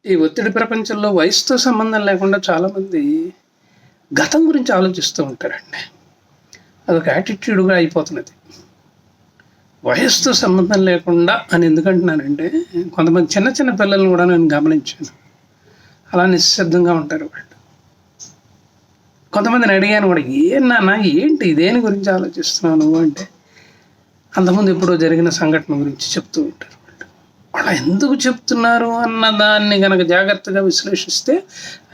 ఈ ఒత్తిడి ప్రపంచంలో వయసుతో సంబంధం లేకుండా చాలామంది గతం గురించి ఆలోచిస్తూ ఉంటారండి. అదొక యాటిట్యూడ్‌గా అయిపోతున్నది. వయస్సుతో సంబంధం లేకుండా అని ఎందుకంటున్నానంటే, కొంతమంది చిన్న చిన్న పిల్లల్ని కూడా నేను గమనించాను. అలా నిశ్శబ్దంగా ఉంటారు వాళ్ళు. కొంతమందిని అడిగాను కూడా, "ఏం నాన్న ఏంటి దేని గురించి ఆలోచిస్తున్నావు నువ్వు?" అంటే, అంతకుముందు ఎప్పుడో జరిగిన సంఘటన గురించి చెప్తూ ఉంటారు వాళ్ళు. అలా ఎందుకు చెప్తున్నారు అన్న దాన్ని గనక జాగ్రత్తగా విశ్లేషిస్తే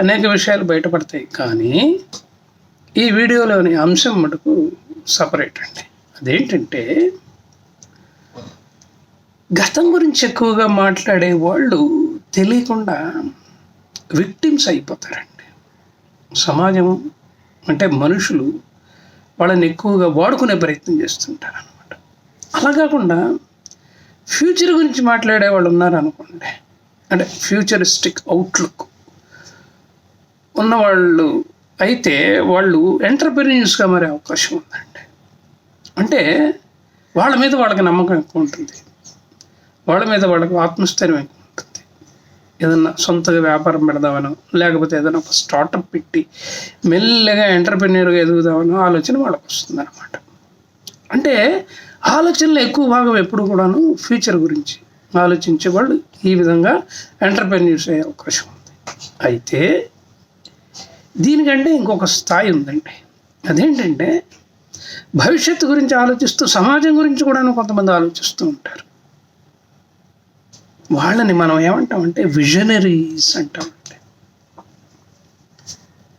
అనేక విషయాలు బయటపడతాయి. కానీ ఈ వీడియోలోని అంశం మటుకు సపరేట్ అండి. అదేంటంటే, గతం గురించి ఎక్కువగా మాట్లాడే వాళ్ళు తెలియకుండా విక్టిమ్స్ అయిపోతారండి. సమాజం అంటే మనుషులు వాళ్ళని ఎక్కువగా వాడుకునే ప్రయత్నం చేస్తుంటారు అనమాట. అలా కాకుండా ఫ్యూచర్ గురించి మాట్లాడే వాళ్ళు ఉన్నారనుకోండి, అంటే ఫ్యూచరిస్టిక్ అవుట్లుక్ ఉన్నవాళ్ళు అయితే వాళ్ళు ఎంటర్‌ప్రెన్యూర్స్‌గా మారే అవకాశం ఉందండి. అంటే వాళ్ళ మీద వాళ్ళకి నమ్మకం ఎక్కువ ఉంటుంది. వాళ్ళ మీద వాళ్ళకి ఆత్మస్థైర్యం ఎక్కువ ఉంటుంది. ఏదన్నా సొంతగా వ్యాపారం పెడదామనో, లేకపోతే ఏదైనా ఒక స్టార్టప్ పెట్టి మెల్లగా ఎంటర్‌ప్రెన్యూర్‌గా ఎదుగుదామనో ఆలోచన వాళ్ళకి వస్తుందన్నమాట. అంటే ఆలోచనలో ఎక్కువ భాగం ఎప్పుడు కూడాను ఫ్యూచర్ గురించి ఆలోచించే వాళ్ళు ఈ విధంగా ఎంటర్‌ప్రెన్యూర్స్ అయ్యే అవకాశం ఉంది. అయితే దీనికంటే ఇంకొక స్థాయి ఉందండి. అదేంటంటే, భవిష్యత్తు గురించి ఆలోచిస్తూ సమాజం గురించి కూడాను కొంతమంది ఆలోచిస్తూ ఉంటారు. వాళ్ళని మనం ఏమంటామంటే విజనరీస్ అంటామండి.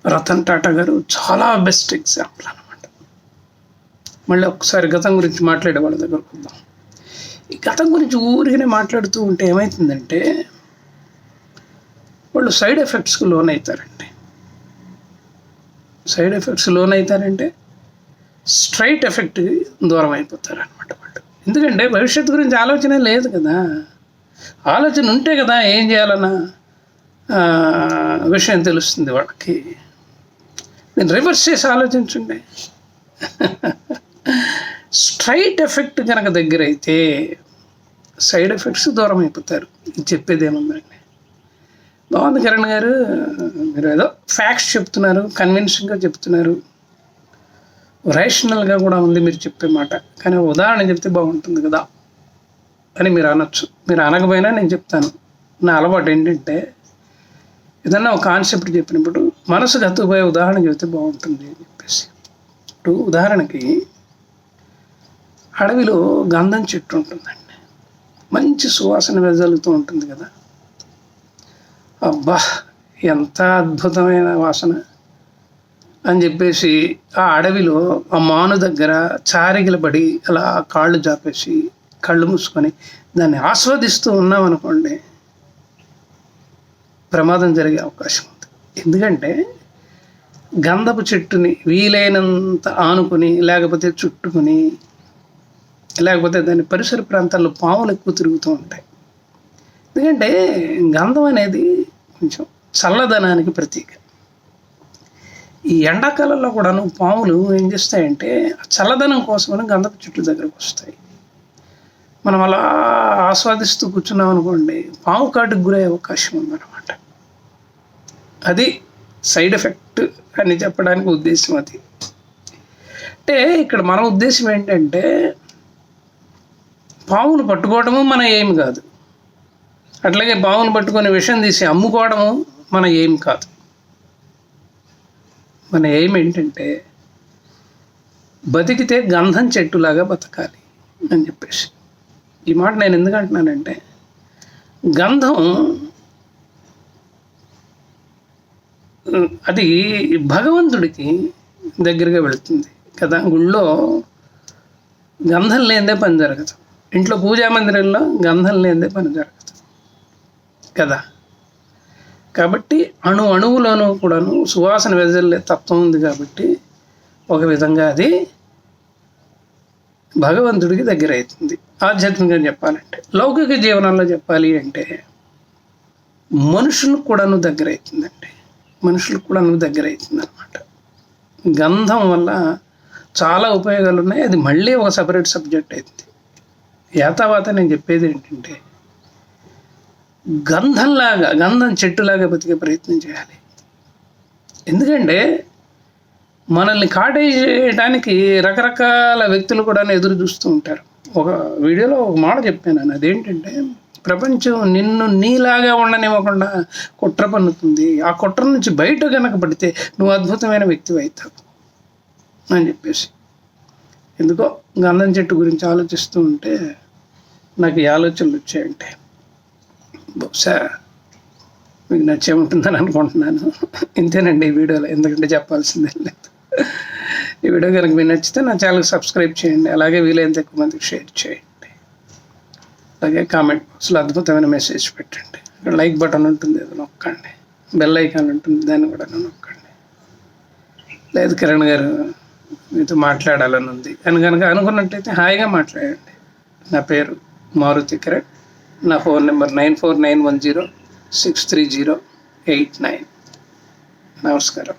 రతన్ టాటా గారు చాలా బెస్ట్ ఎగ్జాంపుల్ అనమాట. మళ్ళీ ఒకసారి గతం గురించి మాట్లాడే వాళ్ళ దగ్గరకు వద్దాం. ఈ గతం గురించి ఊరికనే మాట్లాడుతూ ఉంటే ఏమవుతుందంటే, వాళ్ళు సైడ్ ఎఫెక్ట్స్‌కు లోనవుతారండి. సైడ్ ఎఫెక్ట్స్ లోనవుతారంటే స్ట్రైట్ ఎఫెక్ట్‌కి దూరం అయిపోతారనమాట వాళ్ళు. ఎందుకంటే భవిష్యత్తు గురించి ఆలోచనే లేదు కదా. ఆలోచన ఉంటే కదా ఏం చేయాలన్న విషయం తెలుస్తుంది వాళ్ళకి. నేను రివర్స్ చేసి ఆలోచించండి. స్ట్రైట్ ఎఫెక్ట్ కనుక దగ్గర అయితే సైడ్ ఎఫెక్ట్స్ దూరం అయిపోతారు. ఇది చెప్పేది ఏముందండి. బాగుంది కిరణ్ గారు, మీరు ఏదో ఫ్యాక్ట్స్ చెప్తున్నారు, కన్విన్సింగ్గా చెప్తున్నారు, రేషనల్గా కూడా ఉంది మీరు చెప్పే మాట, కానీ ఉదాహరణ చెప్తే బాగుంటుంది కదా అని మీరు అనొచ్చు. మీరు అనకపోయినా నేను చెప్తాను. నా అలవాటు ఏంటంటే, ఏదన్నా ఒక కాన్సెప్ట్ చెప్పినప్పుడు మనసుకు హత్తుకుపోయే ఉదాహరణ చెప్తే బాగుంటుంది అని చెప్పేసి. ఇప్పుడు ఉదాహరణకి అడవిలో గంధం చెట్టు ఉంటుందండి. మంచి సువాసన వెదజల్లుతూ ఉంటుంది కదా. అబ్బా ఎంత అద్భుతమైన వాసన అని చెప్పేసి ఆ అడవిలో ఆ మాను దగ్గర చారిగిల పడి అలా కాళ్ళు జాపేసి కళ్ళు మూసుకొని దాన్ని ఆస్వాదిస్తూ ఉన్నామనుకోండి, ప్రమాదం జరిగే అవకాశం ఉంది. ఎందుకంటే గంధపు చెట్టుని వీలైనంత ఆనుకొని, లేకపోతే చుట్టుకొని, లేకపోతే దాని పరిసర ప్రాంతాల్లో పాములు ఎక్కువ తిరుగుతూ ఉంటాయి. ఎందుకంటే గంధం అనేది కొంచెం చల్లదనానికి ప్రతీక. ఈ ఎండాకాలంలో కూడాను పాములు ఏం చేస్తాయంటే చల్లదనం కోసమని గంధపు చెట్ల దగ్గరకు వస్తాయి. మనం అలా ఆస్వాదిస్తూ కూర్చున్నాం అనుకోండి, పాము కాటుకు గురయ్యే అవకాశం ఉందన్నమాట. అది సైడ్ ఎఫెక్ట్ అని చెప్పడానికి ఉద్దేశం. అది అంటే ఇక్కడ మన ఉద్దేశం ఏంటంటే, పామును పట్టుకోవడము మన ఎయిమ్ కాదు, అట్లాగే పామును పట్టుకొని విషం తీసి అమ్ముకోవడము మన ఎయిమ్ కాదు. మన ఎయిమ్ ఏంటంటే బతికితే గంధం చెట్టులాగా బతకాలి అని చెప్పేసి. ఈ మాట నేను ఎందుకు అంటున్నానంటే, గంధం అది భగవంతుడికి దగ్గరగా వెళుతుంది కదా. గుళ్ళో గంధం లేనిదే పని జరగదు. ఇంట్లో పూజా మందిరంలో గంధం లేనిదే పని జరగదు కదా. కాబట్టి అణువులోనూ కూడాను సువాసన వెదజల్లే తత్వం ఉంది. కాబట్టి ఒక విధంగా అది భగవంతుడికి దగ్గర అవుతుంది. ఆధ్యాత్మికంగా చెప్పాలంటే, లౌకిక జీవనంలో చెప్పాలి అంటే మనుషులకు కూడాను దగ్గర అవుతుందండి. మనుషులకు కూడాను దగ్గర అవుతుంది అన్నమాట. గంధం వల్ల చాలా ఉపయోగాలు ఉన్నాయి. అది మళ్ళీ ఒక సపరేట్ సబ్జెక్ట్ అవుతుంది. యాతావాత నేను చెప్పేది ఏంటంటే, గంధం చెట్టులాగా బతికే ప్రయత్నం చేయాలి. ఎందుకంటే మనల్ని కాటేయడానికి రకరకాల వ్యక్తులు కూడా ఎదురు చూస్తూ ఉంటారు. ఒక వీడియోలో ఒక మాట చెప్పాను, అదేంటంటే ప్రపంచం నిన్ను నీలాగా ఉండనివ్వకుండా కుట్ర పన్నుతుంది. ఆ కుట్ర నుంచి బయట కనుక పడితే నువ్వు అద్భుతమైన వ్యక్తివి అవుతావు అని చెప్పేసి. ఎందుకో గంధం చెట్టు గురించి ఆలోచిస్తూ ఉంటే నాకు ఈ ఆలోచనలు వచ్చాయంటే బహుశా మీకు నచ్చే ఉంటుందని అనుకుంటున్నాను. ఇంతేనండి ఈ వీడియోలో, ఎందుకంటే చెప్పాల్సిందే లేదు. ఈ వీడియో కనుక మీకు నచ్చితే నా ఛానల్కి సబ్స్క్రైబ్ చేయండి, అలాగే వీలైనంత ఎక్కువ మందికి షేర్ చేయండి, అలాగే కామెంట్ బాక్స్లో అద్భుతమైన మెసేజ్ పెట్టండి. ఇక్కడ లైక్ బటన్ ఉంటుంది, అది నొక్కండి. బెల్ ఐకాన్ ఉంటుంది, దాన్ని కూడా నొక్కండి. లేదు కిరణ్ గారు మీతో మాట్లాడాలని ఉంది అని కనుక అనుకున్నట్టయితే హాయిగా మాట్లాడండి. నా పేరు మారుతి కిరణ్, నా ఫోన్ నెంబర్ 9491063089. నమస్కారం.